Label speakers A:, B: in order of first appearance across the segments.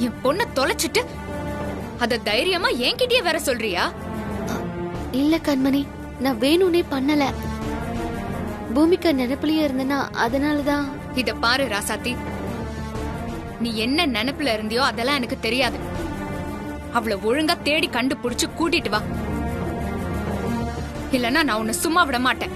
A: என் பொண்ண தொலைச்சிட்டு அத தைரியமா என்கிட்டயே வேற சொல்றியா?
B: இல்ல கண்மணி, நான் வேணும்னே பண்ணல. பூமிகா நினைப்புலயே இருந்தனா அதனாலதான்.
A: இத பாரு ராசாத்தி, நீ என்ன நினைப்புல இருந்தியோ அதெல்லாம் எனக்கு தெரியாது. அவளை ஒழுங்கா தேடி கண்டுபிடிச்சு கூட்டிட்டு வா, இல்லன்னா நான் உன்னை சும்மா விட மாட்டேன்.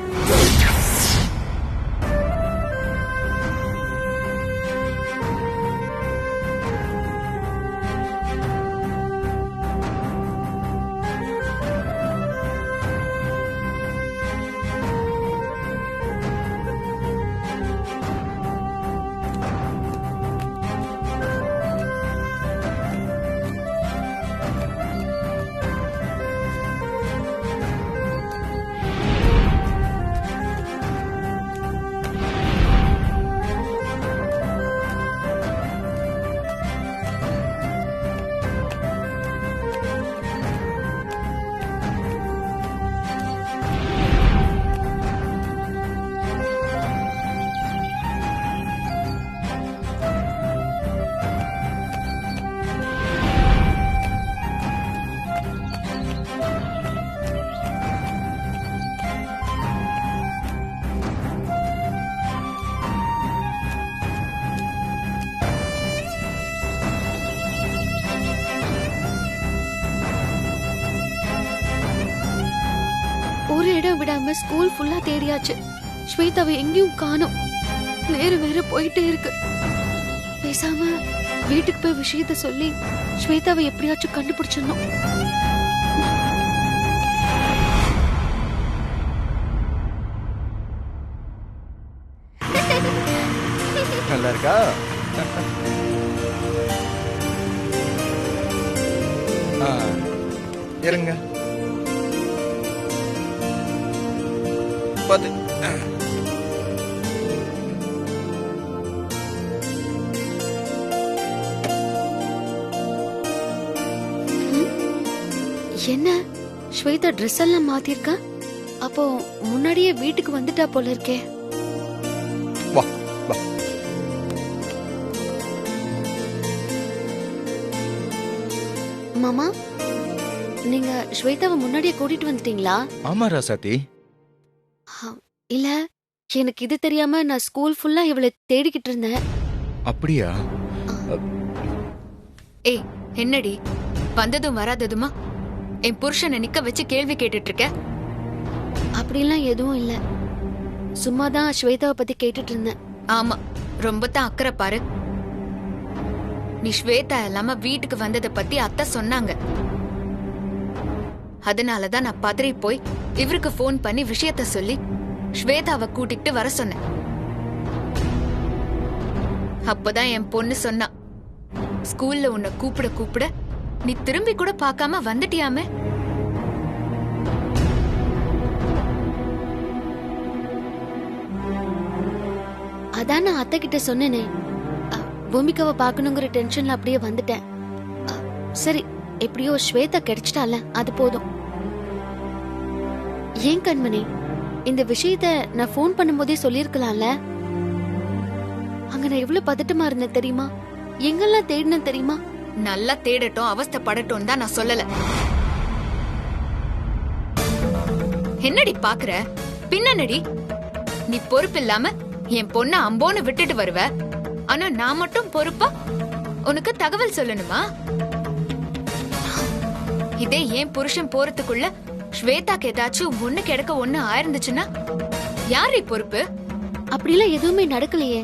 B: ஒரு இடம் விடாம ஸ்கூல் ஃபுல்லா தேடியாச்சு. ஸ்வேதாவை எங்கேயும் காணோம். நேரம் வேற போயிட்டே இருக்கு. பேசாம வீட்டுக்கு போய் விஷயத்த சொல்லி ஸ்வேதாவை எப்படியாச்சும் கண்டுபிடிச்சிடணும்.
C: நல்லா இருக்கா? இருங்க பாத்து.
B: என்ன ஸ்வேதா ட்ரெஸ் எல்லாம் மாத்திருக்கா? அப்போ முன்னாடியே வீட்டுக்கு வந்துட்டா போல இருக்கே.
C: வா வா.
B: மாமா, நீங்க ஸ்வேதாவை முன்னாடியே கூட்டிட்டு வந்துட்டீங்களா?
C: ஆமா ராசாத்தி.
B: இல்ல, எனக்கு இது தெரியாம நான் ஸ்கூல் ஃபுல்லா இவளை தேடிக்கிட்டு இருந்தேன்.
C: அப்படியா?
A: ஏய், என்னடி வந்ததும் வராததுமா என் புருஷனை நிக்க வச்சு கேள்வி கேட்டுட்டு இருக்க?
B: அப்படிலாம் எதுவும் இல்ல, சும்மாதான் ஸ்வேதாவை பத்தி கேட்டுட்டு இருந்தேன்.
A: ஆமா, ரொம்ப தான் அக்கறை பாரு. நீ ஸ்வேதா இல்லாம வீட்டுக்கு வந்ததை பத்தி அத்தை சொன்னாங்க. அதனாலதான் நான் பதறி போய் இவருக்கு போன் பண்ணி விஷயத்த சொல்லி ஸ்வேதாவை கூட்டிட்டு வர சொன்னேன். அப்பதான் என் பொண்ணு சொன்னா, ஸ்கூல்ல உன்னை கூப்பிட கூப்பிட நீ திரும்பி கூட பார்க்காம வந்துட்டியாமே.
B: அதான் நான் அத்தை கிட்ட சொன்னேனே, பூமிகாவை பாக்கணுங்கிற டென்ஷன்ல அப்படியே வந்துட்டேன். சரி, எப்படியோ ஸ்வேதா கிடைச்சிட்டால, அது போதும். ஏன் கண்மணி, இந்த விஷயத்த நான் போன் பண்ணும்போதே சொல்லிருக்கலாம்ல? அங்க நான் எவ்வளவு பதட்டமா இருந்தேன் தெரியுமா? எங்கெல்லாம் தேடினேன் தெரியுமா?
A: நல்லா தேடட்டும், அவஸ்தைப்படட்டும் தான் நான் சொல்லல. என்னடி பாக்குற? பின்னடி நீ பொறுப்பு இல்லாம என் பொண்ண அம்போன்னு விட்டுட்டு வருவ, ஆனா நான் மட்டும் பொறுப்பா உனக்கு தகவல் சொல்லணுமா? இதே என் புருஷன் போறதுக்குள்ள ஸ்வேதாக்கு ஏதாச்சும் ஒண்ணு கிடக்க ஒண்ணு ஆயிருந்துச்சுன்னா யாரு பொறுப்பு?
B: அப்படிலாம் எதுவுமே நடக்கலையே,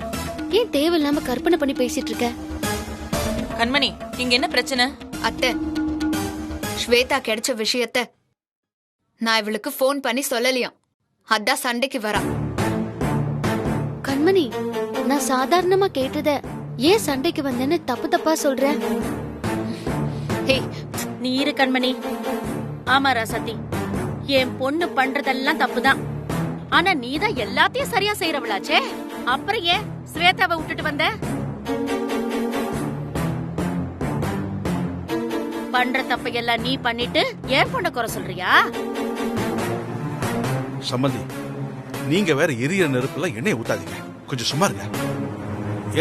B: ஏன் தேவையில்லாம கற்பனை பண்ணி பேசிட்டு இருக்க?
D: கண்மணி, இங்க என்ன பிரச்சனை?
A: அத்தை, ஸ்வேதா கிடைச்ச விஷயத்த நான் இவளுக்கு போன் பண்ணி சொல்லலையாம், அதான் சண்டைக்கு வரா.
B: கண்மணி, நான் சாதாரணமா கேட்டத ஏன் சண்டைக்கு வந்தேன்னு தப்பு தப்பா சொல்ற?
D: நீ இரு கண்மணி. ஆமா ராசாத்தி, என் பொண்ணு பண்றதெல்லாம் தப்புதான். ஆனா நீதான் எல்லாத்தையும் சரியா செய்யறவளாச்சே, அப்புறம் ஏன் ஸ்வேதாவை விட்டுட்டு வந்த? பண்ற தப்பையெல்லாம் நீ பண்ணிட்டு ஏன் பொண்ண குறை சொல்றியா?
E: சம்மந்தி, நீங்க வேற எரிய நெருப்புல எண்ணெய் ஊத்தாதீங்க, கொஞ்சம் சும்மா இருங்க.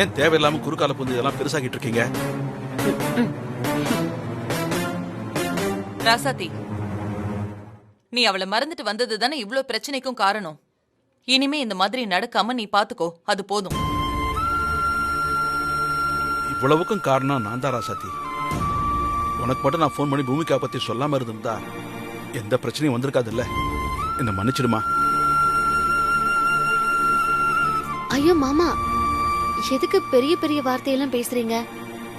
E: ஏன் தேவையில்லாம குறுக்கால புந்து இதெல்லாம் பெருசாகிட்டு இருக்கீங்க?
F: ராசாத்தி, நீ அவளை மறந்துட்டு வந்தது தானே இவ்ளோ பிரச்சனைக்கும் காரணம். இனிமே இந்த மாதிரி நடக்காம நீ பாத்துக்கோ, அது போதும்.
E: இவ்வளவுக்கும் காரணம் நான் தான் ராசாத்தி. உனக்கு மட்டும் நான் ஃபோன் பண்ணி பூமிகா பத்தி சொல்லாம இருந்திருந்தா எந்த பிரச்சனையும் வந்திருக்காது இல்ல. என்ன மன்னிச்சிடுமா.
B: ஐயோ மாமா, எதுக்கு பெரிய பெரிய வார்த்தையெல்லாம் பேசுறீங்க?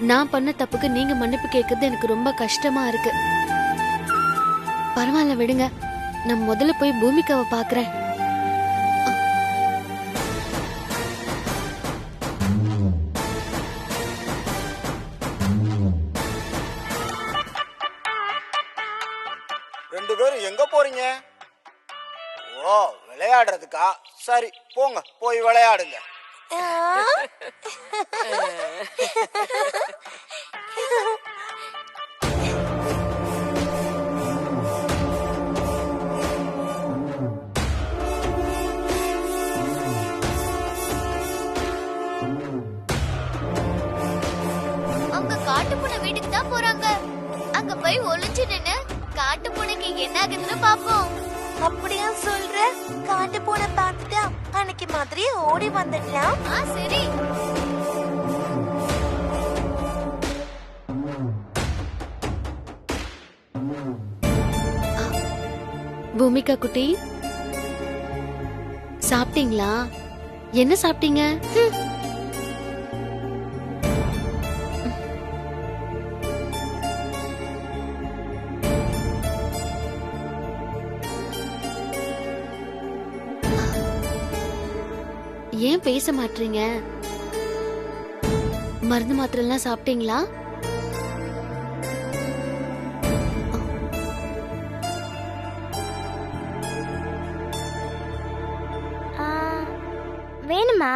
B: நான் பண்ண தப்புக்கு நீங்க மன்னிப்பு கேட்கறது எனக்கு ரொம்ப கஷ்டமா இருக்கு. பரவாயில்ல விடுங்க, நான் முதல்ல போய் பூமிகாவை பாக்குறேன்.
G: ரெண்டு பேரும் எங்க போறீங்க? ஓ, விளையாடுறதுக்கா? சரி போங்க, போய் விளையாடுங்க.
H: அவங்க காட்டு பூனை வீட்டுக்கு தான் போறாங்க. அங்க போய் ஒளிஞ்சு நின்னு காட்டு பூனைக்கு என்ன ஆகுதுன்னு பாப்போம்.
I: அப்படியா சொல்ற? காட்டு பூனை பார்த்துட்டா அன்னைக்கு மாதிரி ஓடி வந்துடலாம்.
H: சரி.
B: பூமிகா குட்டி, சாப்பிட்டீங்களா? என்ன சாப்பிட்டீங்க? ஏன் பேச மாட்டீங்க? மருந்து மாத்திரை எல்லாம் சாப்பிட்டீங்களா?
I: வேணுமா?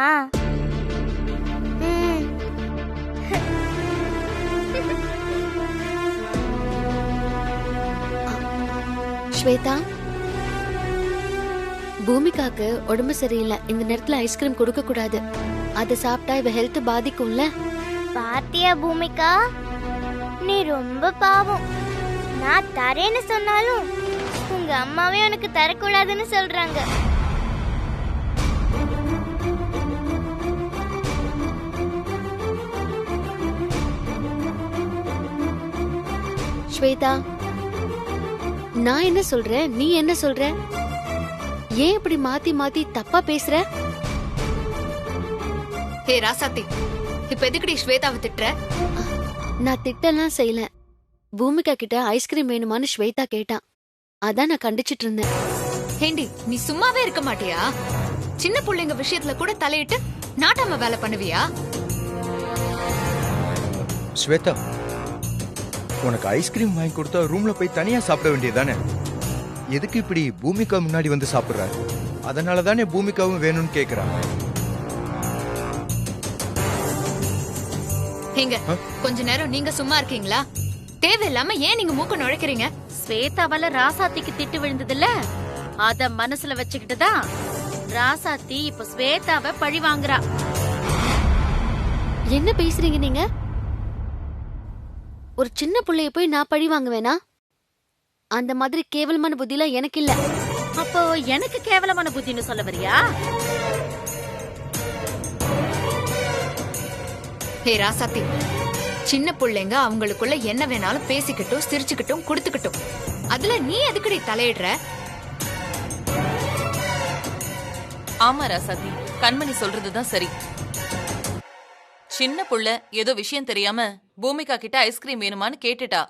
B: ஸ்வேதா, பூமிகாக்கு உடம்பு சரியில்லை. இந்த நேரத்துல ஐஸ்கிரீம் கொடுக்க கூடாது. அதை சாப்பிட்டா இவ ஹெல்த் பாதிக்கும்ல.
I: பாத்தியா பூமிகா, நீ ரொம்ப பாவம். நான் தரேன்னு சொன்னாலும் உங்க அம்மாவே உனக்கு தரக்கூடாதுன்னு சொல்றாங்க.
B: ஸ்வேதா, நான் என்ன சொல்றேன், நீ என்ன சொல்ற? ஏன் இப்படி மாத்தி மாத்தி தப்பா பேசுற?
A: ஹே ராசாத்தி, இப்ப எதுக்குடி ஸ்வேதாவை திட்டுற?
B: நான் திட்டலாம் செய்யல. பூமிகா கிட்ட ஐஸ்கிரீம் வேணுமான்னு ஸ்வேதா கேட்டான். அதான் நான் கண்டிச்சிட்டு இருந்தேன்.
A: ஹேண்டி, நீ சும்மாவே இருக்க மாட்டியா? சின்ன பிள்ளைங்க விஷயத்துல கூட தலையிட்டு நாட்டாம வேலை பண்ணுவியா?
C: ஸ்வேதா, உனக்கு ஐஸ்கிரீம் வாங்கி கொடுத்தா ரூம்ல போய் தனியா சாப்பிட வேண்டியதானே? எதுக்கு இப்படி பூமிகா முன்னாடி வந்து சாப்பிடுற? அதனால தானே பூமிகாவும் வேணும்னு கேக்குறா.
A: ஏங்க, கொஞ்ச நேரம் நீங்க சும்மா இருக்கீங்களா? தேவையில்லாம ஏன் நீங்க மூக்க நுழைக்கிறீங்க?
D: ஸ்வேதாவால ராசாத்திக்கு திட்டு விழுந்ததுல அத மனசுல வச்சுக்கிட்டுதான் ராசாத்தி இப்ப ஸ்வேதாவை பழி வாங்குறா.
B: என்ன பேசுறீங்க நீங்க? ஒரு சின்ன பிள்ளைய போய் நான் பழி வாங்குவேனா? அந்த மாதிரி கேவலமான புத்திலாம் எனக்கு இல்ல.
D: அப்போ எனக்கு கேவலமான புத்தின்னு சொல்ல வரியா?
A: ஹே ராசாத்தி, சின்ன பிள்ளைங்க அவங்களுக்குள்ள என்ன வேணாலும் பேசிக்கிட்டும் சிரிச்சுக்கிட்டும் கொடுத்துக்கிட்டும். அதுல நீ எதுக்குடி தலையிடுற?
F: ஆமா ராசாத்தி, கண்மணி சொல்றதுதான் சரி. சின்ன புள்ள ஏதோ விஷயம் தெரியாம பூமிகா கிட்ட ஐஸ்கிரீம் வேணுமான்னு கேட்டுட்டா.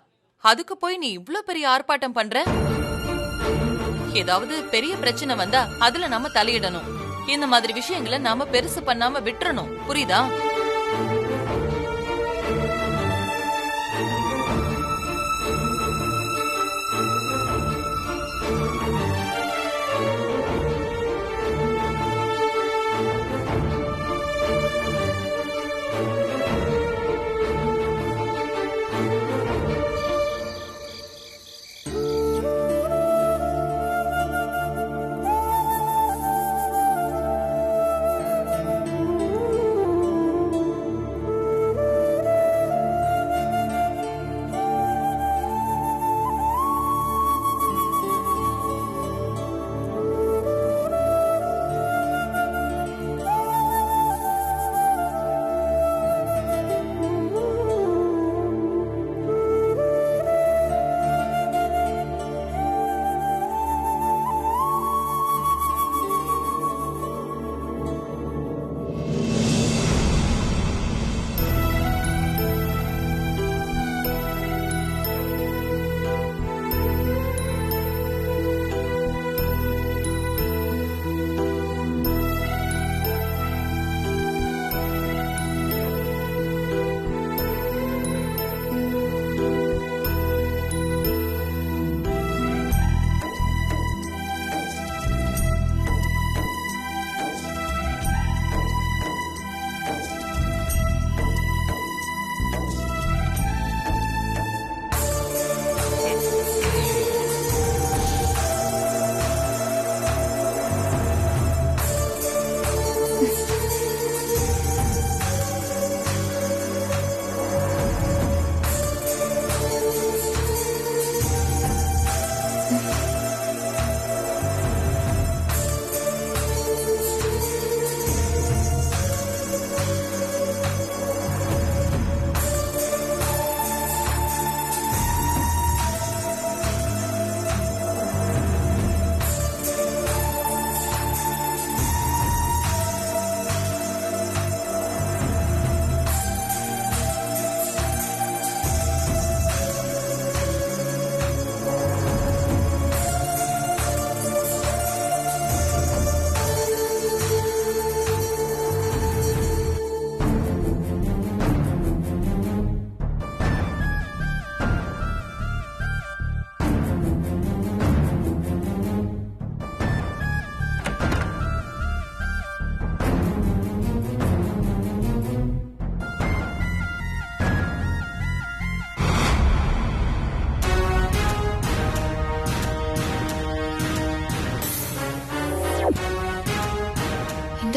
F: அதுக்கு போய் நீ இவ்ளோ பெரிய ஆர்ப்பாட்டம் பண்ற? ஏதாவது பெரிய பிரச்சனை வந்தா அதுல நாம தலையிடணும். இந்த மாதிரி விஷயங்களை நாம பெருசு பண்ணாம விட்டுறணும், புரியுதா?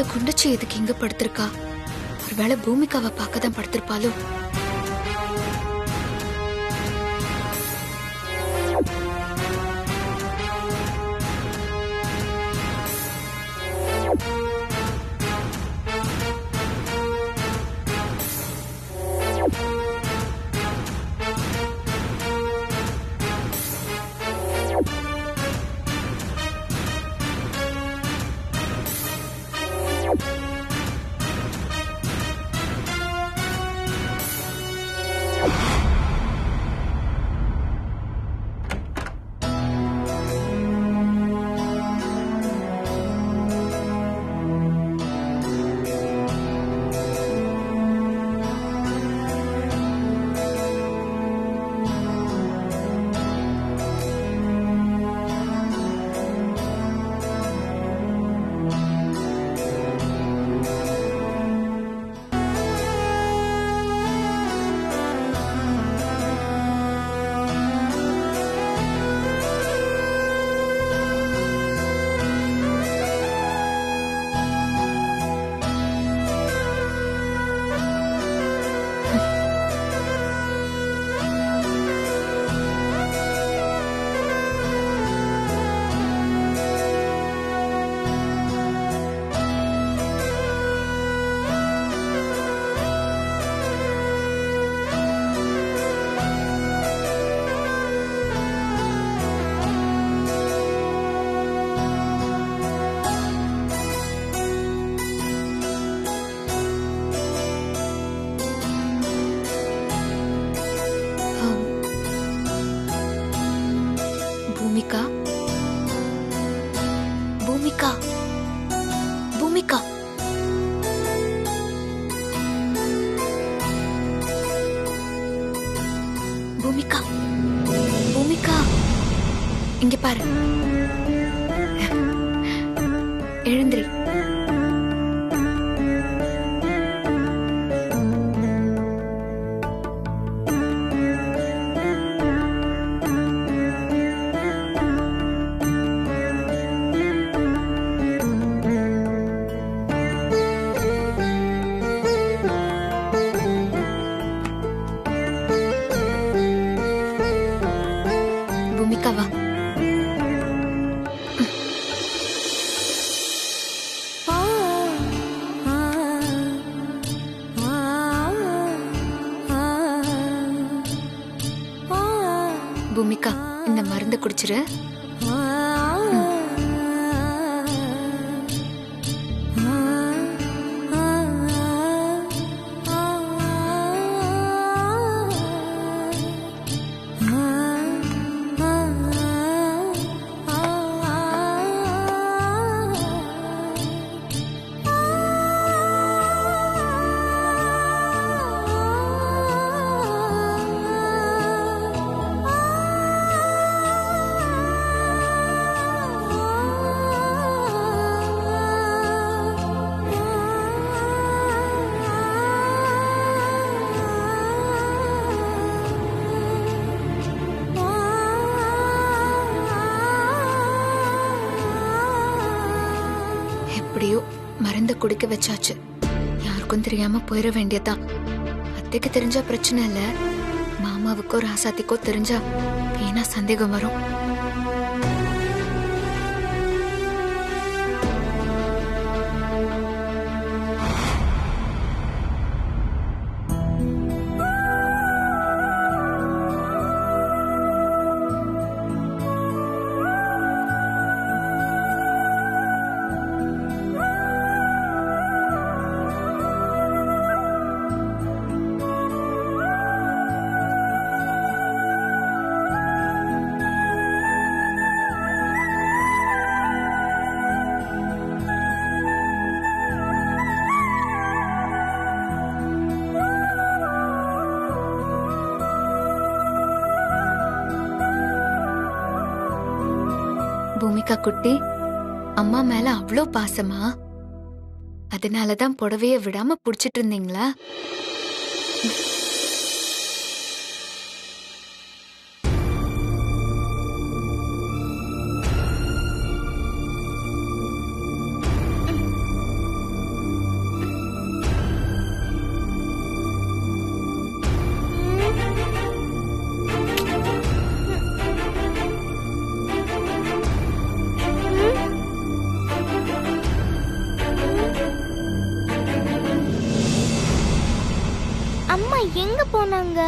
A: இந்த குண்டச்சி எதுக்கு இங்க படுத்திருக்கா? ஒருவேளை பூமிகாவை பார்க்க தான் படுத்திருப்பாளோ? பூமிகா, பூமிகா, பூமிகா. பூமிகா, பூமிகா, இங்க பாரு. எழுந்திரி. பூமிகா வா. பூமிகா, இந்த மருந்து குடிச்சிரு. எப்படியோ மருந்து குடிக்க வச்சாச்சு. யாருக்கும் தெரியாம போயிட வேண்டியதான். அத்தைக்கு தெரிஞ்சா பிரச்சனை இல்ல, மாமாவுக்கோ ராசாத்திக்கோ தெரிஞ்சா வீணா சந்தேகம் வரும். பூமிகா குட்டி, அம்மா மேல அவ்வளோ பாசமா? அதனாலதான் புடவைய விடாம புடிச்சிட்டு இருந்தீங்களா?
H: போனாங்க?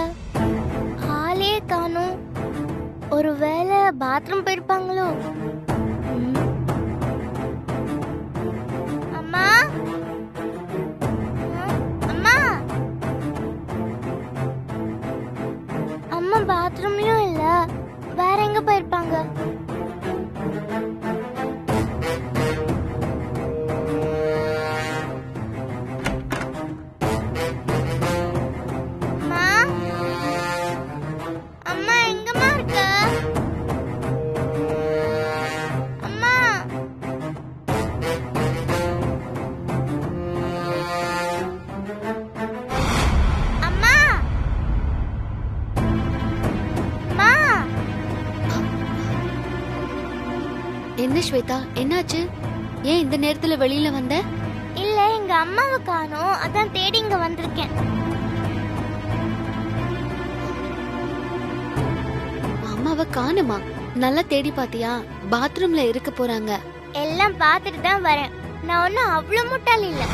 H: ஆளே காணோம். ஒருவேளை பாத்ரூம் போயிருப்பாங்களோ? அம்மா, அம்மா, அம்மா பாத்ரூம்லயும் இல்ல. வேற எங்க போயிருப்பாங்க? அம்மா, அம்மா எங்கம்மா இருக்க? அம்மா, அம்மா, அம்மா.
B: என்ன ஸ்வேதா, என்னாச்சு? ஏன் இந்த நேரத்துல வெளியில வந்த?
H: இல்ல, எங்க அம்மாவை காணோம். அதான் தேடி இங்க வந்திருக்கேன்.
B: அம்மாவை காணுமா? நல்லா தேடி பாத்தியா? பாத்ரூம்ல இருக்க போறாங்க.
H: எல்லாம் பார்த்துட்டு தான் வரேன். நான் ஒன்னும் அவ்வளவு முட்டாள் இல்ல.